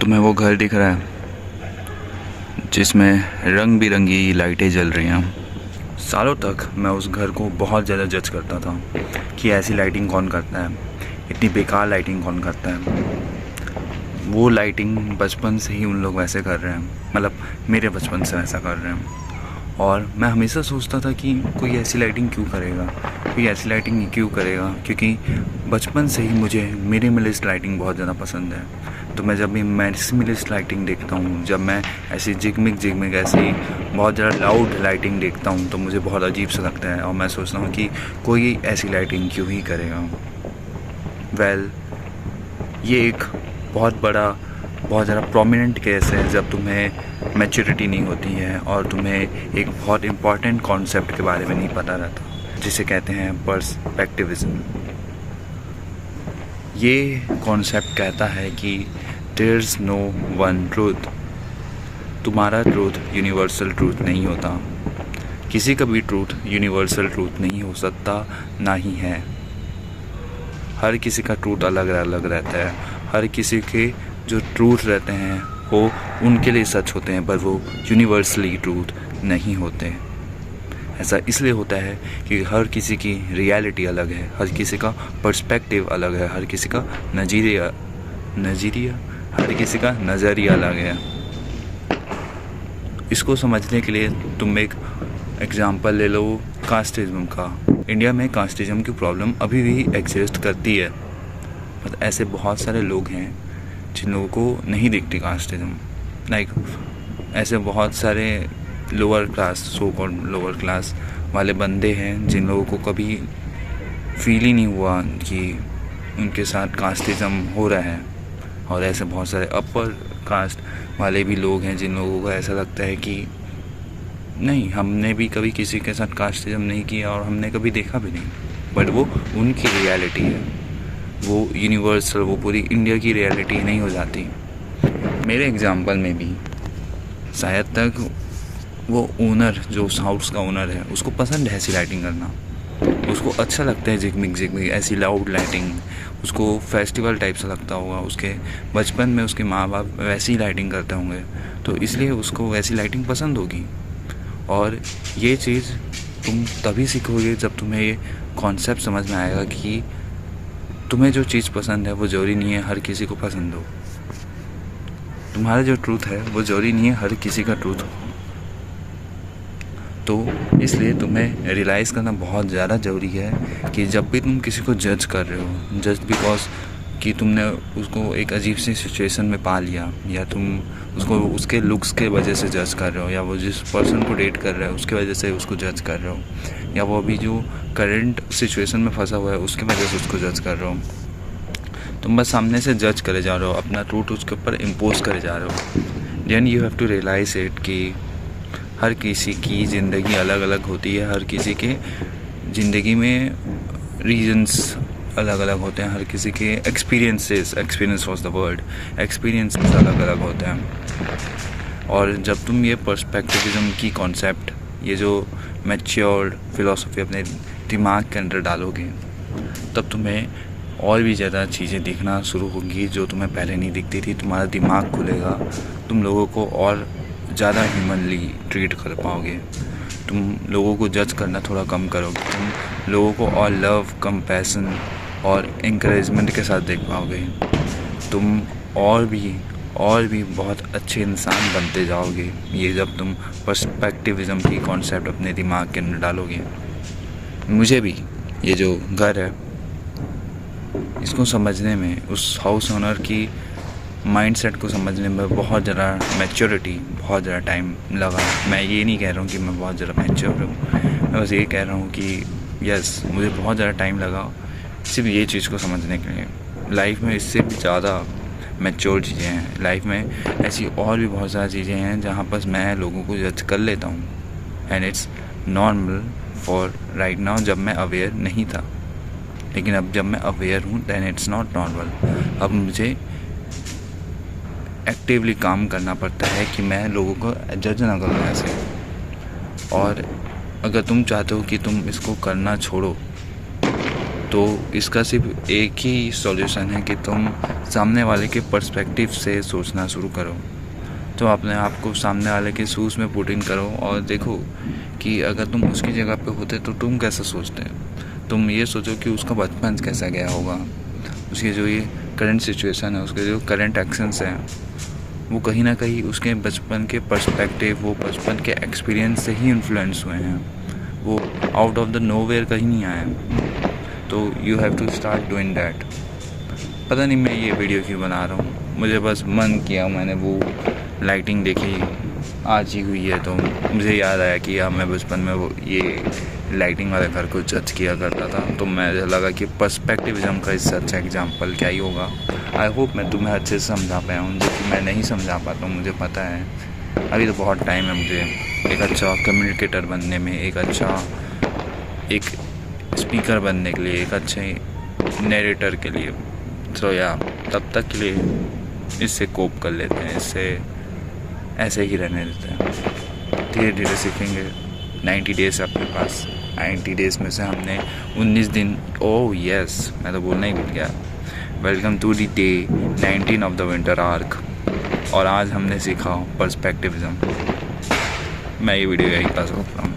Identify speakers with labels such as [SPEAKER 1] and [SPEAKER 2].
[SPEAKER 1] तुम्हें वो घर दिख रहा है जिसमें रंग बिरंगी लाइटें जल रही हैं। सालों तक मैं उस घर को बहुत ज़्यादा जज करता था कि ऐसी लाइटिंग कौन करता है, इतनी बेकार लाइटिंग कौन करता है। वो लाइटिंग बचपन से ही उन लोग वैसे कर रहे हैं, मतलब मेरे बचपन से वैसा कर रहे हैं। और मैं हमेशा सोचता था कि कोई ऐसी लाइटिंग क्यों करेगा, कोई ऐसी लाइटिंग क्यों करेगा, क्योंकि बचपन से ही मुझे मिनिमलिस्ट लाइटिंग बहुत ज़्यादा पसंद है। तो मैं जब भी मिनिमलिस्ट लाइटिंग देखता हूँ, जब मैं ऐसी जिगमिग ऐसी बहुत ज़्यादा लाउड लाइटिंग देखता हूँ तो मुझे बहुत अजीब सा लगता है और मैं सोचता हूँ कि कोई ऐसी लाइटिंग क्यों ही करेगा। ये एक बहुत ज़्यादा प्रोमिनेंट केस है जब तुम्हें मैच्योरिटी नहीं होती है और तुम्हें एक बहुत इम्पॉर्टेंट कॉन्सेप्ट के बारे में नहीं पता रहता, जिसे कहते हैं पर्सपेक्टिविज़म। ये कॉन्सेप्ट कहता है कि there is no one truth. तुम्हारा ट्रूथ यूनिवर्सल ट्रूथ नहीं होता, किसी का भी ट्रूथ यूनिवर्सल ट्रूथ नहीं हो सकता, ना ही है। हर किसी का ट्रूथ अलग अलग रहता है। हर किसी के जो ट्रूथ रहते हैं वो उनके लिए सच होते हैं, पर वो यूनिवर्सली ट्रूथ नहीं होते। ऐसा इसलिए होता है कि हर किसी की रियलिटी अलग है, हर किसी का पर्सपेक्टिव अलग है, हर किसी का नज़रिया हर किसी का नज़रिया अलग है। इसको समझने के लिए तुम एक एग्ज़ाम्पल ले लो कास्टिज़म का। इंडिया में कास्टिज़म की प्रॉब्लम अभी भी एग्जिस्ट करती है, पर ऐसे बहुत सारे लोग हैं जिन लोगों को नहीं दिखती कास्टिज़म। ऐसे बहुत सारे lower class, so called lower class वाले बंदे हैं जिन लोगों को कभी फील ही नहीं हुआ कि उनके साथ कास्टिज़म हो रहा है। और ऐसे बहुत सारे अपर कास्ट वाले भी लोग हैं जिन लोगों को ऐसा लगता है कि नहीं, हमने भी कभी किसी के साथ कास्टिज़म नहीं किया और हमने कभी देखा भी नहीं, बट वो उनकी रियलिटी है, वो यूनिवर्सल, वो पूरी इंडिया की रियलिटी नहीं हो जाती। मेरे एग्जाम्पल में भी शायद तक वो ओनर, जो हाउस का ओनर है, उसको पसंद है ऐसी लाइटिंग करना, उसको अच्छा लगता है जिगमिग ऐसी लाउड लाइटिंग, उसको फेस्टिवल टाइप सा लगता होगा। उसके बचपन में उसके माँ बाप वैसी लाइटिंग करते होंगे, तो इसलिए उसको वैसी लाइटिंग पसंद होगी। और ये चीज़ तुम तभी सीखोगे जब तुम्हें ये कॉन्सेप्ट समझ में आएगा कि तुम्हें जो चीज़ पसंद है वो ज़रूरी नहीं है हर किसी को पसंद हो। तुम्हारा जो ट्रूथ है वो ज़रूरी नहीं है हर किसी का ट्रूथ हो। तो इसलिए तुम्हें रियलाइज़ करना बहुत ज़्यादा ज़रूरी है कि जब भी तुम किसी को जज कर रहे हो जस्ट बिकॉज कि तुमने उसको एक अजीब सी सिचुएशन में पा लिया, या तुम उसको उसके लुक्स के वजह से जज कर रहे हो, या वो जिस पर्सन को डेट कर रहे हो उसके वजह से उसको जज कर रहे हो, या वो अभी जो करंट सिचुएशन में फंसा हुआ है उसके वजह से उसको जज कर रहे हो। तुम बस सामने से जज करे जा रहे हो, अपना ट्रूथ उसके ऊपर इम्पोज करे जा रहे हो। Then you have to realise it कि हर किसी की ज़िंदगी अलग अलग होती है, हर किसी के ज़िंदगी में रीजन्स अलग अलग होते हैं, हर किसी के experience was the word, experiences अलग अलग होते हैं। और जब तुम ये पर्सपेक्टिविज़म की कॉन्सेप्ट, ये जो मैच्योर्ड फिलॉसफी अपने दिमाग के अंदर डालोगे, तब तुम्हें और भी ज़्यादा चीज़ें दिखना शुरू होंगी जो तुम्हें पहले नहीं दिखती थी। तुम्हारा दिमाग खुलेगा, तुम लोगों को और ज़्यादा ह्यूमनली ट्रीट कर पाओगे, तुम लोगों को जज करना थोड़ा कम करोगे, तुम लोगों को और लव, कंपैशन और इंकरेजमेंट के साथ देख पाओगे। तुम और भी बहुत अच्छे इंसान बनते जाओगे, ये जब तुम पर्सपेक्टिविज़म की कॉन्सेप्ट अपने दिमाग के अंदर डालोगे। मुझे भी ये जो घर है इसको समझने में, उस हाउस ओनर की माइंडसेट को समझने में बहुत ज़्यादा मैच्योरिटी, बहुत ज़्यादा टाइम लगा। मैं ये नहीं कह रहा हूँ कि मैं बहुत ज़्यादा मैच्योर हूँ, मैं बस ये कह रहा हूँ कि यस, मुझे बहुत ज़्यादा टाइम लगा सिर्फ ये चीज़ को समझने के लिए। लाइफ में इससे भी ज़्यादा मैच्योर चीज़ें हैं, लाइफ में ऐसी और भी बहुत सारी चीज़ें हैं जहाँ पर मैं लोगों को जज कर लेता हूँ, and it's normal for right now, जब मैं अवेयर नहीं था। लेकिन अब जब मैं अवेयर हूँ दैन इट्स नॉट नॉर्मल। अब मुझे एक्टिवली काम करना पड़ता है कि मैं लोगों को जज ना करूँ ऐसे। और अगर तुम चाहते हो कि तुम इसको करना छोड़ो तो इसका सिर्फ एक ही सॉल्यूशन है कि तुम सामने वाले के पर्सपेक्टिव से सोचना शुरू करो। तो अपने आप को सामने वाले के शूज़ में पुट इन करो और देखो कि अगर तुम उसकी जगह पे होते तो तुम कैसा सोचते। तुम ये सोचो कि उसका बचपन कैसा गया होगा, उसकी जो ये करंट सिचुएशन है, उसके जो करंट एक्शंस हैं, वो कहीं ना कहीं उसके बचपन के पर्सपेक्टिव, वो बचपन के एक्सपीरियंस से ही इन्फ्लुएंस हुए हैं। वो आउट ऑफ द नोवेयर कहीं नहीं आए। तो you have to start doing that. पता नहीं मैं ये वीडियो क्यों बना रहा हूँ, मुझे बस मन किया, मैंने वो लाइटिंग देखी आज ही हुई है तो मुझे याद आया कि यार मैं बचपन में वो ये लाइटिंग वाले घर को जज किया करता था। तो मुझे लगा कि पर्सपेक्टिविज्म का इससे अच्छा एग्जांपल क्या ही होगा। आई होप मैं तुम्हें अच्छे से समझा पाया हूँ, जो कि मैं नहीं समझा पाता हूँ, मुझे पता है। अभी तो बहुत टाइम है मुझे एक अच्छा कम्युनिकेटर बनने में, एक स्पीकर बनने के लिए, एक अच्छे नरेटर के लिए। तो तब तक के लिए इससे कोप कर लेते हैं, इससे ऐसे ही रहने देते हैं, धीरे धीरे सीखेंगे। 90 डेज़ आपके पास, 90 डेज़ में से हमने 19 दिन, ओह यस मैं तो बोलना ही भूल गया, welcome to the day 19 of the winter arc. और आज हमने सीखा पर्सपेक्टिविज्म। मैं ये वीडियो यहीं पास रोक रहा हूँ।